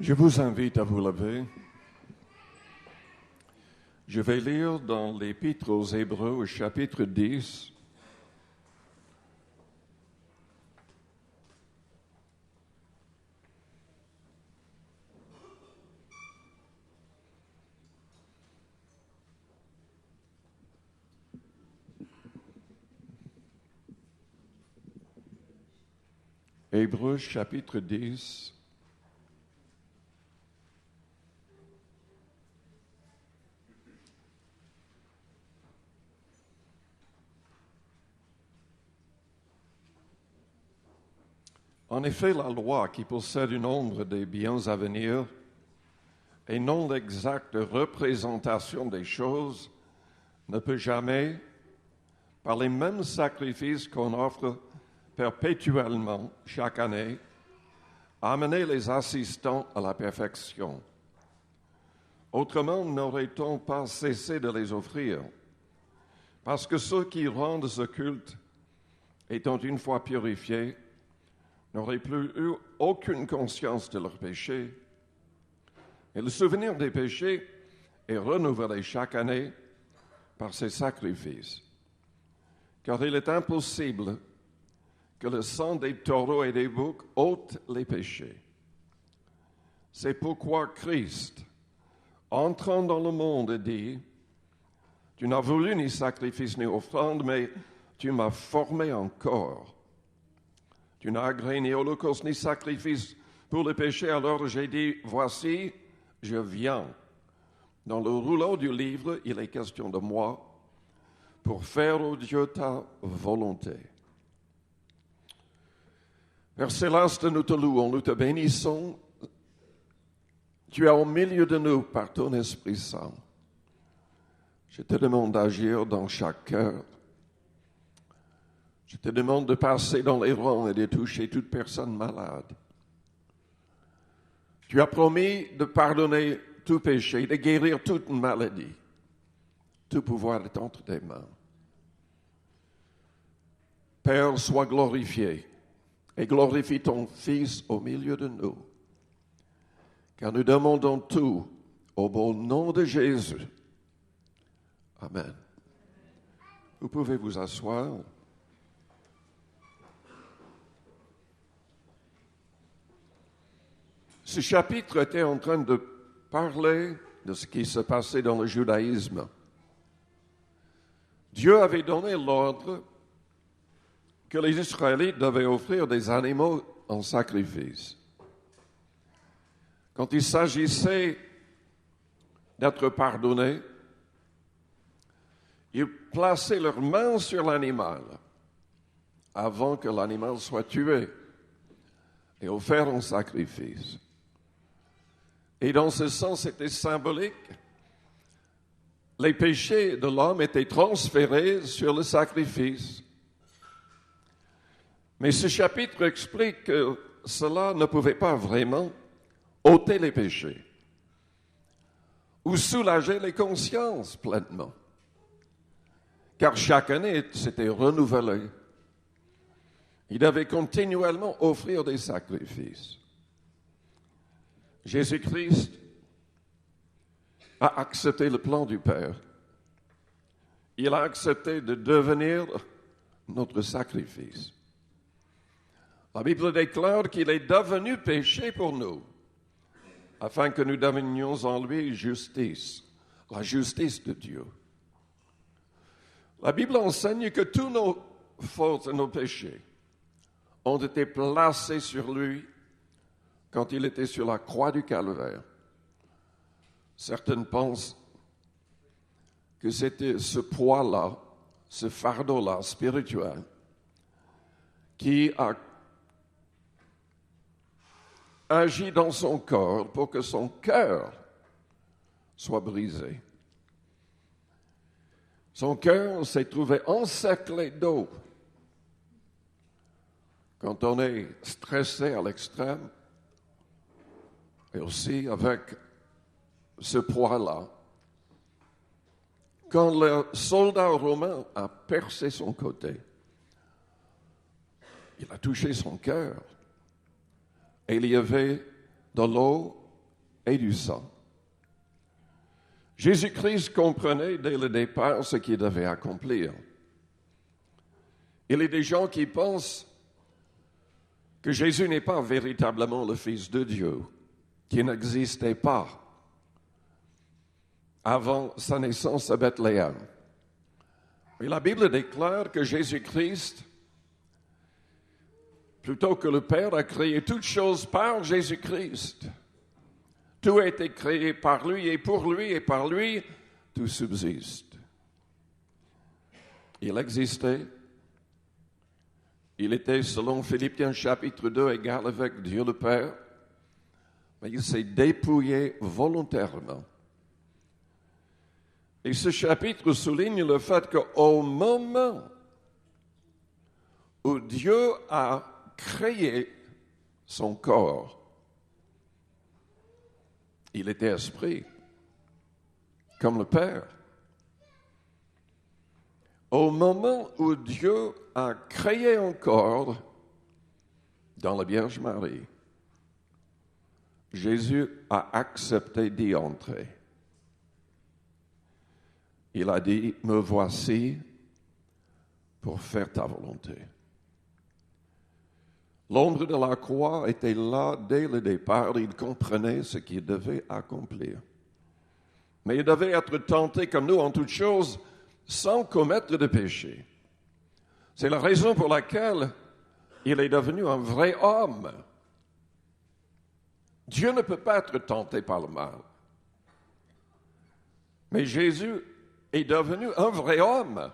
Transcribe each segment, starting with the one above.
Je vous invite à vous lever. Je vais lire dans l'Épître aux Hébreux, au chapitre 10. Hébreux, chapitre 10. En effet, la loi qui possède une ombre des biens à venir et non l'exacte représentation des choses ne peut jamais, par les mêmes sacrifices qu'on offre perpétuellement chaque année, amener les assistants à la perfection. Autrement, n'aurait-on pas cessé de les offrir? Parce que ceux qui rendent ce culte, étant une fois purifiés, n'auraient plus eu aucune conscience de leurs péchés. Et le souvenir des péchés est renouvelé chaque année par ces sacrifices. Car il est impossible que le sang des taureaux et des boucs ôte les péchés. C'est pourquoi Christ, entrant dans le monde, dit « Tu n'as voulu ni sacrifice ni offrande, mais tu m'as formé en corps. Tu n'as agréé ni holocauste ni sacrifice pour le péché, alors j'ai dit, voici, je viens. Dans le rouleau du livre, il est question de moi, pour faire, ô Dieu, ta volonté. » Père céleste, nous te louons, nous te bénissons. Tu es au milieu de nous par ton Esprit Saint. Je te demande d'agir dans chaque cœur. Je te demande de passer dans les rangs et de toucher toute personne malade. Tu as promis de pardonner tout péché, de guérir toute maladie. Tout pouvoir est entre tes mains. Père, sois glorifié et glorifie ton Fils au milieu de nous. Car nous demandons tout au bon nom de Jésus. Amen. Vous pouvez vous asseoir. Ce chapitre était en train de parler de ce qui se passait dans le judaïsme. Dieu avait donné l'ordre que les Israélites devaient offrir des animaux en sacrifice. Quand il s'agissait d'être pardonnés, ils plaçaient leurs mains sur l'animal avant que l'animal soit tué et offert en sacrifice. Et dans ce sens, c'était symbolique. Les péchés de l'homme étaient transférés sur le sacrifice. Mais ce chapitre explique que cela ne pouvait pas vraiment ôter les péchés ou soulager les consciences pleinement. Car chaque année, c'était renouvelé. Il devait continuellement offrir des sacrifices. Jésus-Christ a accepté le plan du Père. Il a accepté de devenir notre sacrifice. La Bible déclare qu'il est devenu péché pour nous, afin que nous devenions en lui justice, la justice de Dieu. La Bible enseigne que tous nos fautes et nos péchés ont été placés sur lui quand il était sur la croix du Calvaire. Certaines pensent que c'était ce poids-là, ce fardeau-là spirituel, qui a agi dans son corps pour que son cœur soit brisé. Son cœur s'est trouvé encerclé d'eau. Quand on est stressé à l'extrême, et aussi avec ce poids-là, quand le soldat romain a percé son côté, il a touché son cœur. Et il y avait de l'eau et du sang. Jésus-Christ comprenait dès le départ ce qu'il devait accomplir. Il y a des gens qui pensent que Jésus n'est pas véritablement le Fils de Dieu, qu'il n'existait pas avant sa naissance à Bethléem. Mais la Bible déclare que Jésus-Christ, plutôt que le Père, a créé toutes choses par Jésus-Christ. Tout a été créé par lui, et par lui, tout subsiste. Il existait. Il était, selon Philippiens chapitre 2, égal avec Dieu le Père, mais il s'est dépouillé volontairement. Et ce chapitre souligne le fait qu'au moment où Dieu a créé son corps, il était esprit, comme le Père. Au moment où Dieu a créé un corps dans la Vierge Marie, Jésus a accepté d'y entrer. Il a dit, « Me voici pour faire ta volonté. » L'ombre de la croix était là dès le départ. Il comprenait ce qu'il devait accomplir. Mais il devait être tenté comme nous en toutes choses sans commettre de péché. C'est la raison pour laquelle il est devenu un vrai homme. Dieu ne peut pas être tenté par le mal. Mais Jésus est devenu un vrai homme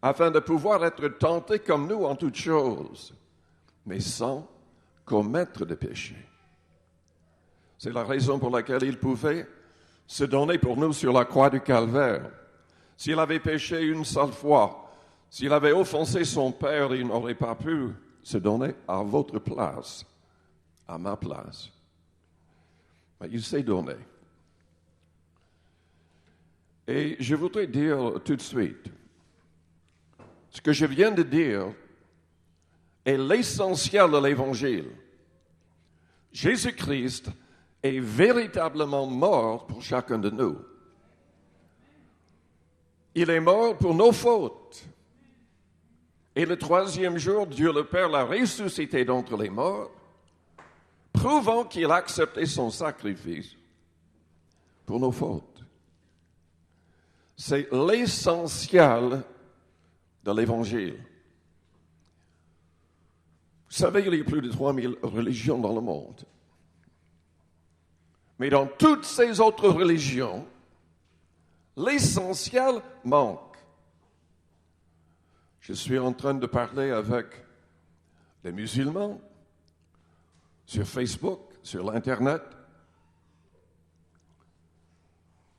afin de pouvoir être tenté comme nous en toutes choses, mais sans commettre de péché. C'est la raison pour laquelle il pouvait se donner pour nous sur la croix du Calvaire. S'il avait péché une seule fois, s'il avait offensé son Père, il n'aurait pas pu se donner à votre place, à ma place. Mais il s'est donné. Et je voudrais dire tout de suite, ce que je viens de dire est l'essentiel de l'Évangile. Jésus-Christ est véritablement mort pour chacun de nous. Il est mort pour nos fautes. Et le troisième jour, Dieu le Père l'a ressuscité d'entre les morts, prouvant qu'il a accepté son sacrifice pour nos fautes. C'est l'essentiel de l'Évangile. Vous savez, il y a plus de 3000 religions dans le monde. Mais dans toutes ces autres religions, l'essentiel manque. Je suis en train de parler avec les musulmans sur Facebook, sur l'Internet.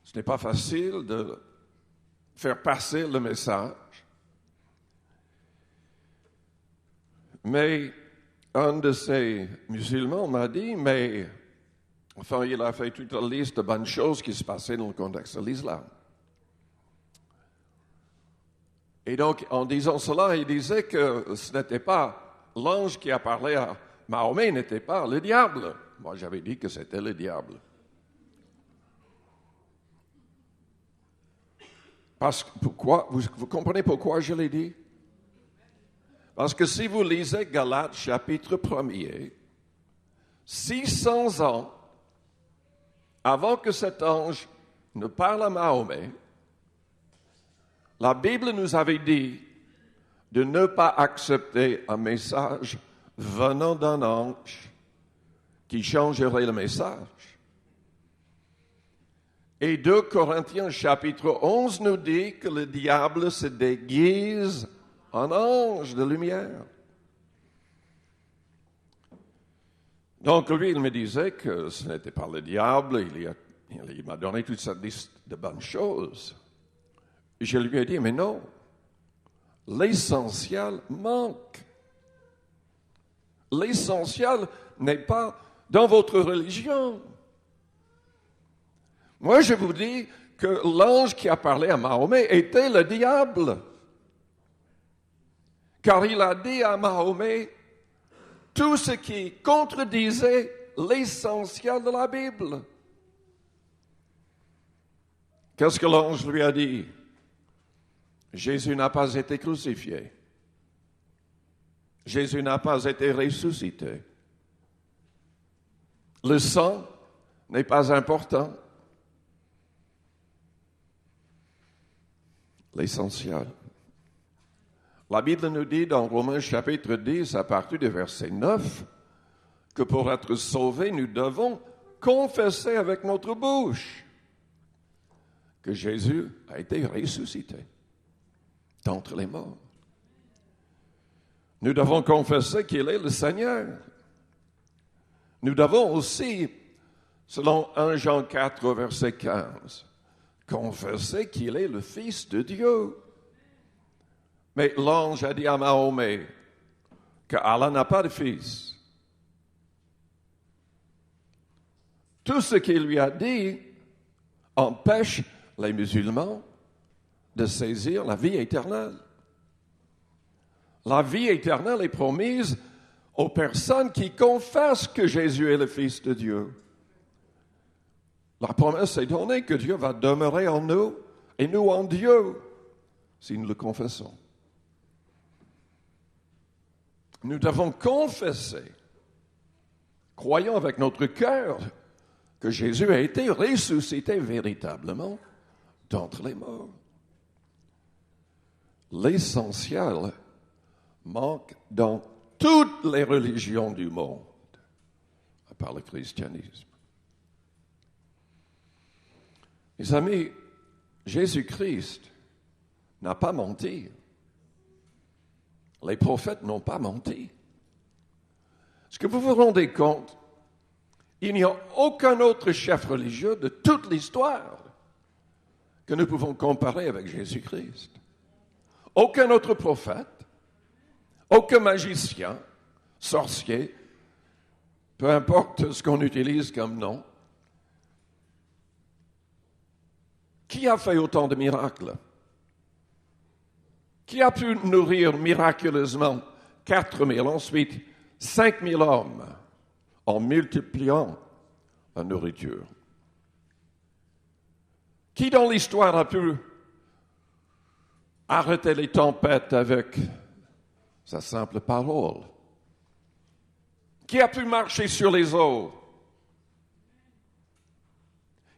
Ce n'est pas facile de faire passer le message. Mais un de ces musulmans m'a dit, mais enfin, il a fait toute la liste de bonnes choses qui se passaient dans le contexte de l'islam. Et donc, en disant cela, il disait que ce n'était pas l'ange qui a parlé à Mahomet, n'était pas le diable. Moi, j'avais dit que c'était le diable. Parce que pourquoi? Vous comprenez pourquoi je l'ai dit? Parce que si vous lisez Galates chapitre 1er, 600 ans avant que cet ange ne parle à Mahomet, la Bible nous avait dit de ne pas accepter un message venant d'un ange qui changerait le message. Et 2 Corinthiens chapitre 11 nous dit que le diable se déguise en ange de lumière. Donc lui, il me disait que ce n'était pas le diable, il m'a donné toute cette liste de bonnes choses. Je lui ai dit, mais non, l'essentiel manque. L'essentiel n'est pas dans votre religion. Moi, je vous dis que l'ange qui a parlé à Mahomet était le diable. Car il a dit à Mahomet tout ce qui contredisait l'essentiel de la Bible. Qu'est-ce que l'ange lui a dit? Jésus n'a pas été crucifié. Jésus n'a pas été ressuscité. Le sang n'est pas important. L'essentiel. La Bible nous dit dans Romains chapitre 10, à partir du verset 9, que pour être sauvés, nous devons confesser avec notre bouche que Jésus a été ressuscité d'entre les morts. Nous devons confesser qu'il est le Seigneur. Nous devons aussi, selon 1 Jean 4, verset 15, confesser qu'il est le Fils de Dieu. Mais l'ange a dit à Mahomet qu'Allah n'a pas de fils. Tout ce qu'il lui a dit empêche les musulmans de saisir la vie éternelle. La vie éternelle est promise aux personnes qui confessent que Jésus est le Fils de Dieu. La promesse est donnée que Dieu va demeurer en nous et nous en Dieu si nous le confessons. Nous devons confesser, croyant avec notre cœur que Jésus a été ressuscité véritablement d'entre les morts. L'essentiel manque dans toutes les religions du monde, à part le christianisme. Mes amis, Jésus-Christ n'a pas menti. Les prophètes n'ont pas menti. Est-ce que vous vous rendez compte? Il n'y a aucun autre chef religieux de toute l'histoire que nous pouvons comparer avec Jésus-Christ. Aucun autre prophète, aucun magicien, sorcier, peu importe ce qu'on utilise comme nom. Qui a fait autant de miracles? Qui a pu nourrir miraculeusement 4 000, ensuite 5 000 hommes en multipliant la nourriture? Qui dans l'histoire a pu arrêter les tempêtes avec sa simple parole? Qui a pu marcher sur les eaux?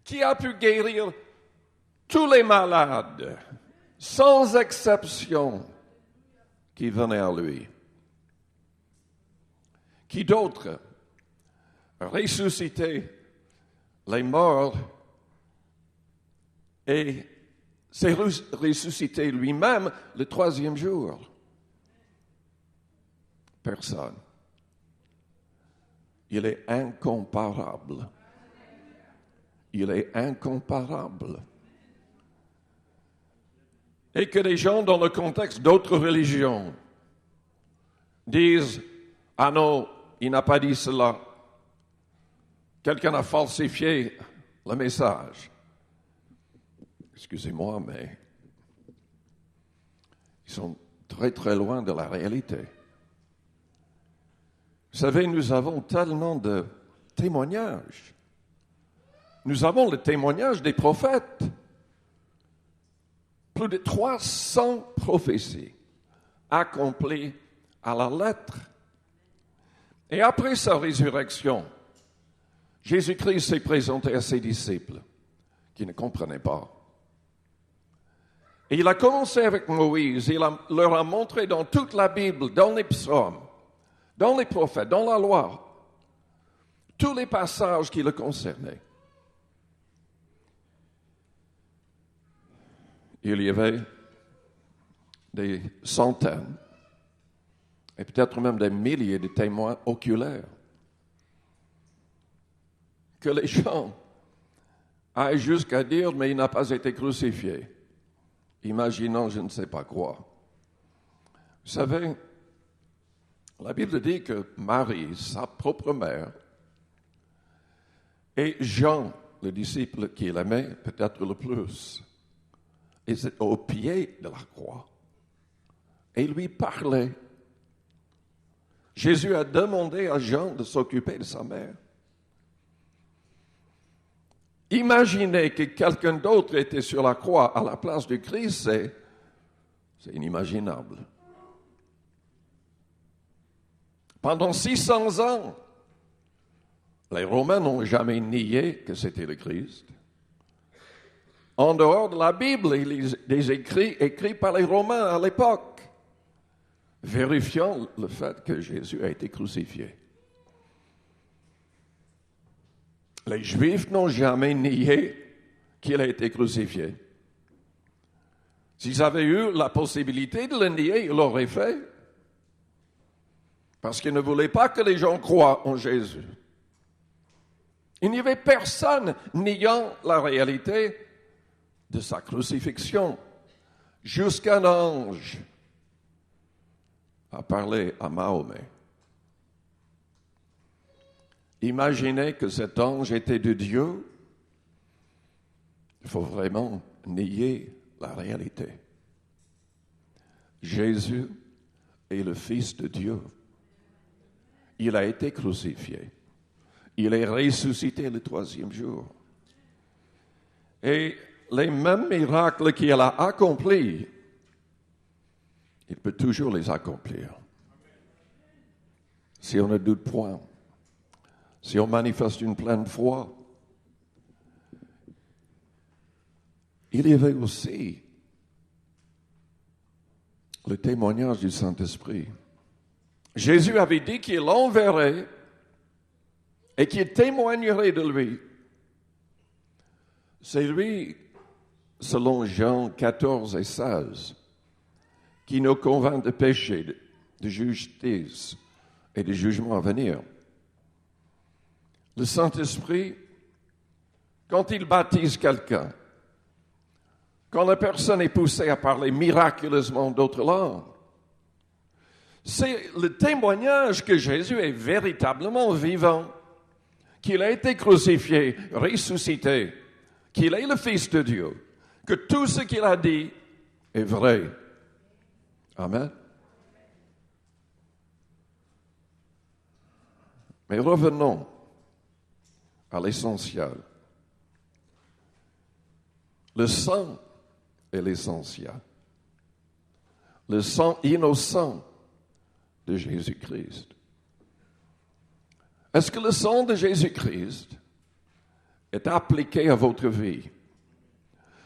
Qui a pu guérir tous les malades, sans exception, qui venaient à lui? Qui d'autre a ressuscité les morts et s'est ressuscité lui-même le 3e jour? Personne. Il est incomparable. Il est incomparable. Et que des gens, dans le contexte d'autres religions, disent « Ah non, il n'a pas dit cela. Quelqu'un a falsifié le message. » Excusez-moi, mais ils sont très très loin de la réalité. Vous savez, nous avons tellement de témoignages. Nous avons le témoignage des prophètes. Plus de 300 prophéties accomplies à la lettre. Et après sa résurrection, Jésus-Christ s'est présenté à ses disciples qui ne comprenaient pas. Et il a commencé avec Moïse. Il leur a montré dans toute la Bible, dans les psaumes, dans les prophètes, dans la loi, tous les passages qui le concernaient. Il y avait des centaines et peut-être même des milliers de témoins oculaires que les gens aillent jusqu'à dire « mais il n'a pas été crucifié », imaginant je ne sais pas quoi. Vous savez, la Bible dit que Marie, sa propre mère, et Jean, le disciple qu'il aimait peut-être le plus, était au pied de la croix et lui parlait. Jésus a demandé à Jean de s'occuper de sa mère. Imaginer que quelqu'un d'autre était sur la croix à la place de Christ, c'est inimaginable. Pendant 600 ans, les Romains n'ont jamais nié que c'était le Christ. En dehors de la Bible et des écrits par les Romains à l'époque, vérifiant le fait que Jésus a été crucifié. Les Juifs n'ont jamais nié qu'il a été crucifié. S'ils avaient eu la possibilité de le nier, ils l'auraient fait. Parce qu'ils ne voulaient pas que les gens croient en Jésus. Il n'y avait personne niant la réalité de sa crucifixion. Jusqu'un ange a parlé à Mahomet. Imaginez que cet ange était de Dieu. Il faut vraiment nier la réalité. Jésus est le Fils de Dieu. Il a été crucifié. Il est ressuscité le 3e jour. Et les mêmes miracles qu'il a accomplis, il peut toujours les accomplir. Si on ne doute point, si on manifeste une pleine foi. Il y avait aussi le témoignage du Saint-Esprit. Jésus avait dit qu'il l'enverrait et qu'il témoignerait de lui. C'est lui, selon Jean 14 et 16, qui nous convainc de péché, de justice et de jugement à venir. Le Saint-Esprit, quand il baptise quelqu'un, quand la personne est poussée à parler miraculeusement d'autres langues, c'est le témoignage que Jésus est véritablement vivant, qu'il a été crucifié, ressuscité, qu'il est le Fils de Dieu, que tout ce qu'il a dit est vrai. Amen. Mais revenons à l'essentiel. Le sang est l'essentiel. Le sang innocent de Jésus-Christ. Est-ce que le sang de Jésus-Christ est appliqué à votre vie?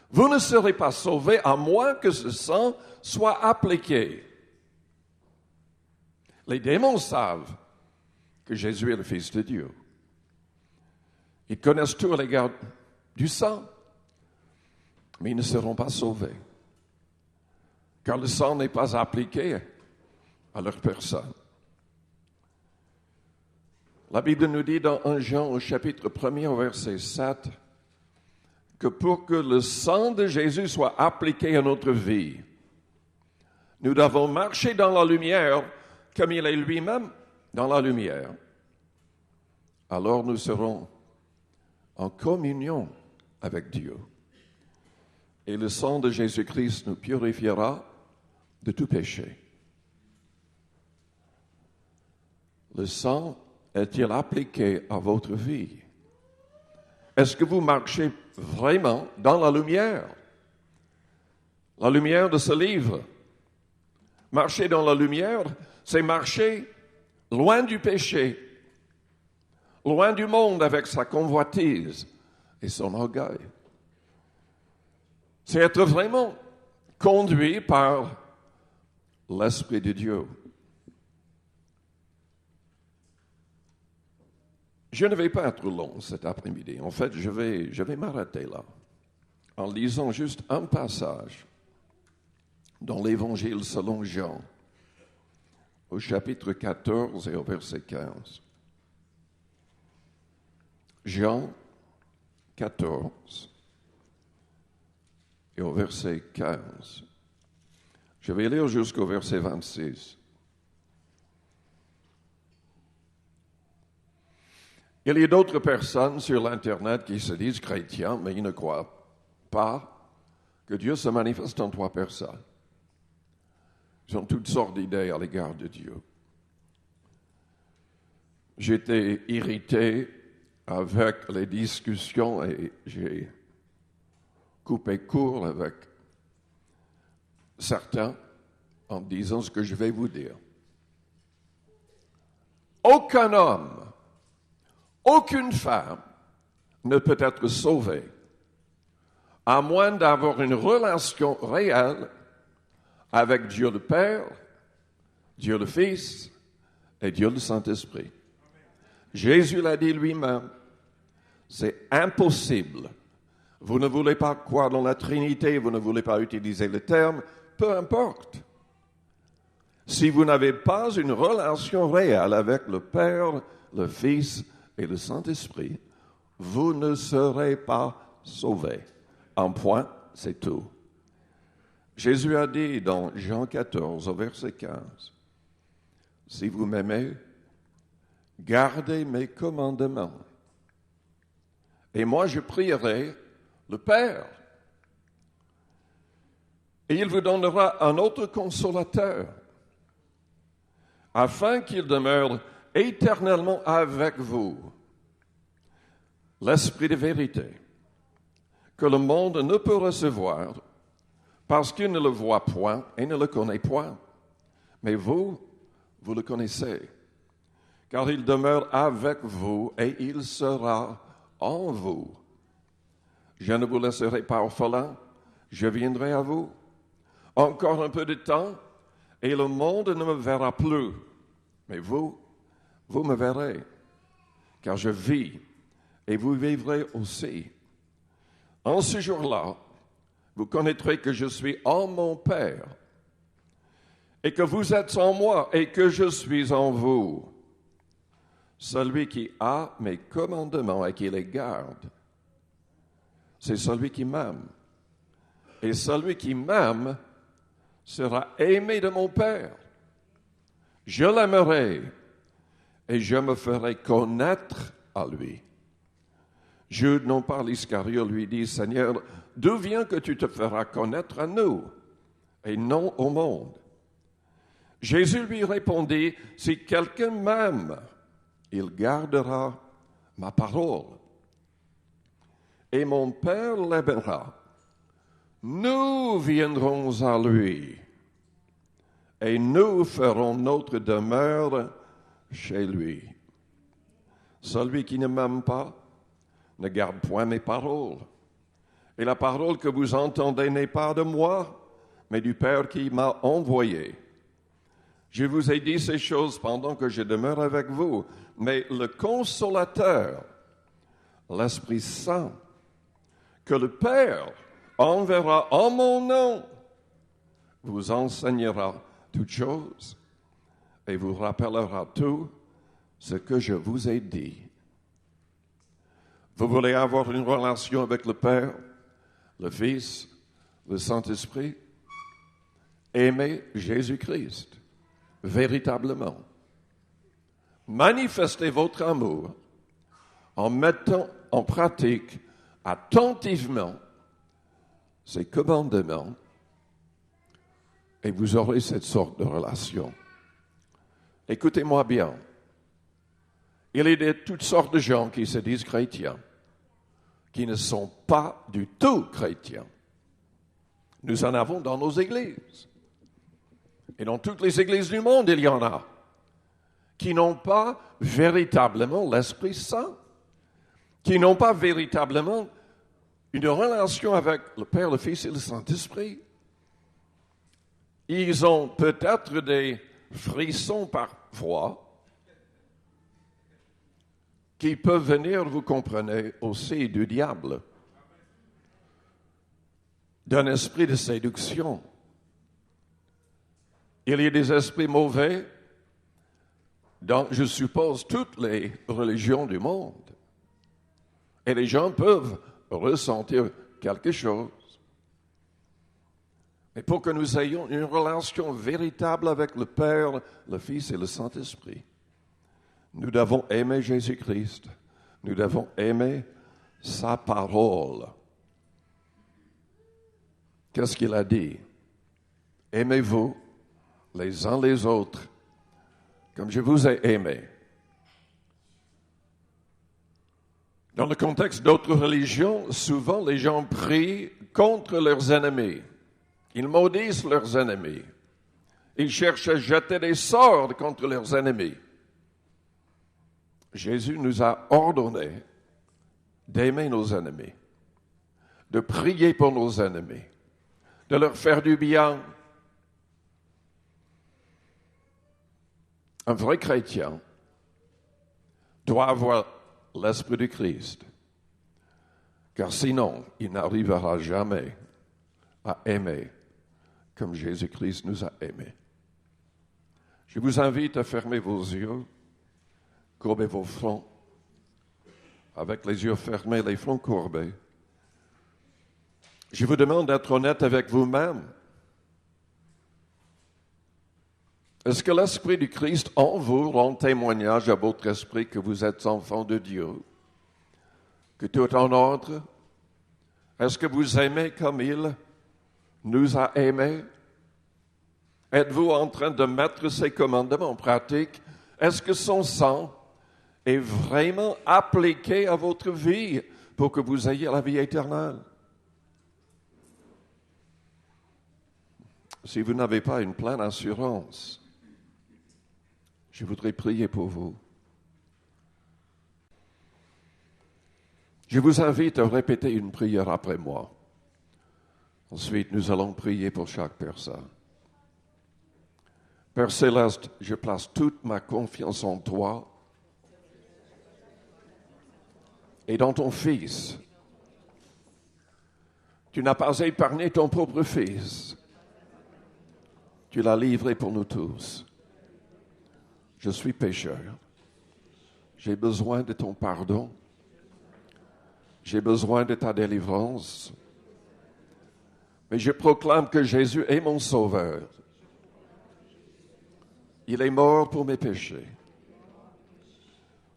Vous ne serez pas sauvés à moins que ce sang soit appliqué. Les démons savent que Jésus est le Fils de Dieu. Ils connaissent tout à l'égard du sang, mais ils ne seront pas sauvés, car le sang n'est pas appliqué à leur personne. La Bible nous dit dans 1 Jean au chapitre 1er au verset 7 que pour que le sang de Jésus soit appliqué à notre vie, nous devons marcher dans la lumière comme il est lui-même dans la lumière. Alors nous serons en communion avec Dieu. Et le sang de Jésus-Christ nous purifiera de tout péché. Le sang est-il appliqué à votre vie? Est-ce que vous marchez vraiment dans la lumière? La lumière de ce livre. Marcher dans la lumière, c'est marcher loin du péché, loin du monde avec sa convoitise et son orgueil. C'est être vraiment conduit par l'Esprit de Dieu. Je ne vais pas être long cet après-midi. En fait, je vais m'arrêter là en lisant juste un passage dans l'Évangile selon Jean, au chapitre 14 et au verset 15. Jean 14 et au verset 15. Je vais lire jusqu'au verset 26. Il y a d'autres personnes sur l'Internet qui se disent chrétiens, mais ils ne croient pas que Dieu se manifeste en 3 personnes. Ils ont toutes sortes d'idées à l'égard de Dieu. J'étais irrité avec les discussions et j'ai coupé court avec certains en disant ce que je vais vous dire. Aucun homme, aucune femme ne peut être sauvé à moins d'avoir une relation réelle avec Dieu le Père, Dieu le Fils et Dieu le Saint-Esprit. Jésus l'a dit lui-même, c'est impossible. Vous ne voulez pas croire dans la Trinité, vous ne voulez pas utiliser le terme, peu importe. Si vous n'avez pas une relation réelle avec le Père, le Fils et le Saint-Esprit, vous ne serez pas sauvés. Un point, c'est tout. Jésus a dit dans Jean 14, au verset 15, « Si vous m'aimez, gardez mes commandements. Et moi, je prierai le Père. Et il vous donnera un autre consolateur, afin qu'il demeure éternellement avec vous. L'Esprit de vérité, que le monde ne peut recevoir, parce qu'il ne le voit point et ne le connaît point. Mais vous, vous le connaissez, car il demeure avec vous et il sera en vous. Je ne vous laisserai pas orphelin, je viendrai à vous. Encore un peu de temps, et le monde ne me verra plus. Mais vous me verrez, car je vis, et vous vivrez aussi. En ce jour-là, vous connaîtrez que je suis en mon Père, et que vous êtes en moi, et que je suis en vous. Celui qui a mes commandements et qui les garde, c'est celui qui m'aime. Et celui qui m'aime sera aimé de mon Père. Je l'aimerai et je me ferai connaître à lui. Jude, non pas l'Iscariot, lui dit, Seigneur, d'où vient que tu te feras connaître à nous et non au monde? Jésus lui répondit, si quelqu'un m'aime, il gardera ma parole. Et mon Père l'aimera. Nous viendrons à lui et nous ferons notre demeure chez lui. Celui qui ne m'aime pas ne garde point mes paroles. Et la parole que vous entendez n'est pas de moi, mais du Père qui m'a envoyé. Je vous ai dit ces choses pendant que je demeure avec vous, mais le Consolateur, l'Esprit Saint, que le Père enverra en mon nom, vous enseignera toutes choses et vous rappellera tout ce que je vous ai dit. Vous voulez avoir une relation avec le Père, le Fils, le Saint-Esprit? Aimez Jésus-Christ, véritablement. Manifestez votre amour en mettant en pratique attentivement ses commandements et vous aurez cette sorte de relation. Écoutez-moi bien. Il y a toutes sortes de gens qui se disent chrétiens, qui ne sont pas du tout chrétiens. Nous en avons dans nos églises. Et dans toutes les églises du monde, il y en a qui n'ont pas véritablement l'Esprit Saint, qui n'ont pas véritablement une relation avec le Père, le Fils et le Saint-Esprit. Ils ont peut-être des frissons parfois qui peuvent venir, vous comprenez, aussi du diable, d'un esprit de séduction. Il y a des esprits mauvais dans, je suppose, toutes les religions du monde. Et les gens peuvent ressentir quelque chose. Mais pour que nous ayons une relation véritable avec le Père, le Fils et le Saint-Esprit, nous devons aimer Jésus-Christ. Nous devons aimer sa parole. Qu'est-ce qu'il a dit? Aimez-vous les uns les autres comme je vous ai aimé. Dans le contexte d'autres religions, souvent les gens prient contre leurs ennemis. Ils maudissent leurs ennemis. Ils cherchent à jeter des sorts contre leurs ennemis. Jésus nous a ordonné d'aimer nos ennemis, de prier pour nos ennemis, de leur faire du bien. Un vrai chrétien doit avoir l'Esprit du Christ, car sinon, il n'arrivera jamais à aimer comme Jésus-Christ nous a aimés. Je vous invite à fermer vos yeux, courber vos fronts, avec les yeux fermés, les fronts courbés. Je vous demande d'être honnête avec vous-même. Est-ce que l'Esprit du Christ en vous rend témoignage à votre esprit que vous êtes enfant de Dieu, que tout est en ordre? Est-ce que vous aimez comme il nous a aimés? Êtes-vous en train de mettre ses commandements en pratique? Est-ce que son sang est vraiment appliqué à votre vie pour que vous ayez la vie éternelle? Si vous n'avez pas une pleine assurance, je voudrais prier pour vous. Je vous invite à répéter une prière après moi. Ensuite, nous allons prier pour chaque personne. Père Céleste, je place toute ma confiance en toi et dans ton Fils. Tu n'as pas épargné ton propre Fils. Tu l'as livré pour nous tous. Je suis pécheur. J'ai besoin de ton pardon. J'ai besoin de ta délivrance. Mais je proclame que Jésus est mon sauveur. Il est mort pour mes péchés.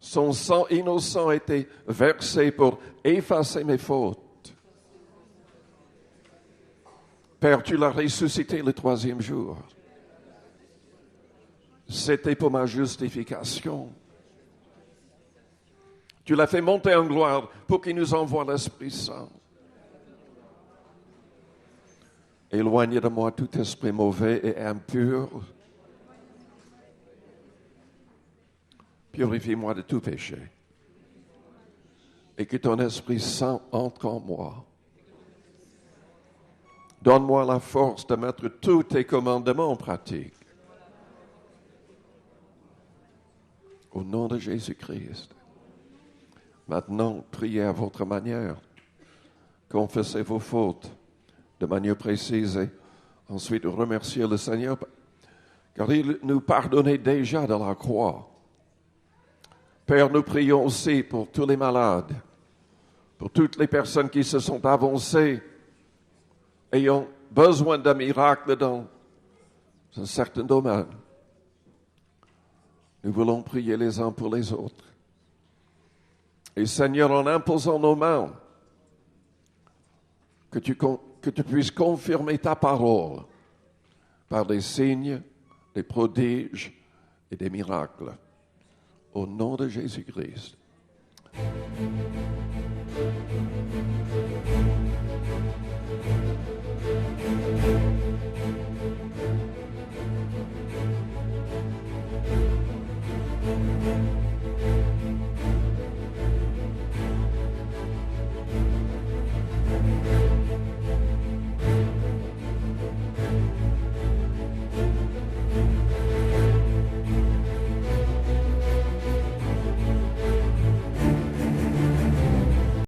Son sang innocent a été versé pour effacer mes fautes. Père, tu l'as ressuscité le troisième jour. C'était pour ma justification. Tu l'as fait monter en gloire pour qu'il nous envoie l'Esprit Saint. Éloigne de moi tout esprit mauvais et impur. Purifie-moi de tout péché. Et que ton Esprit Saint entre en moi. Donne-moi la force de mettre tous tes commandements en pratique. Au nom de Jésus-Christ. Maintenant, priez à votre manière. Confessez vos fautes de manière précise et ensuite remerciez le Seigneur car il nous pardonnait déjà de la croix. Père, nous prions aussi pour tous les malades, pour toutes les personnes qui se sont avancées, ayant besoin d'un miracle dans un certain domaine. Nous voulons prier les uns pour les autres. Et Seigneur, en imposant nos mains, que tu puisses confirmer ta parole par des signes, des prodiges et des miracles. Au nom de Jésus-Christ.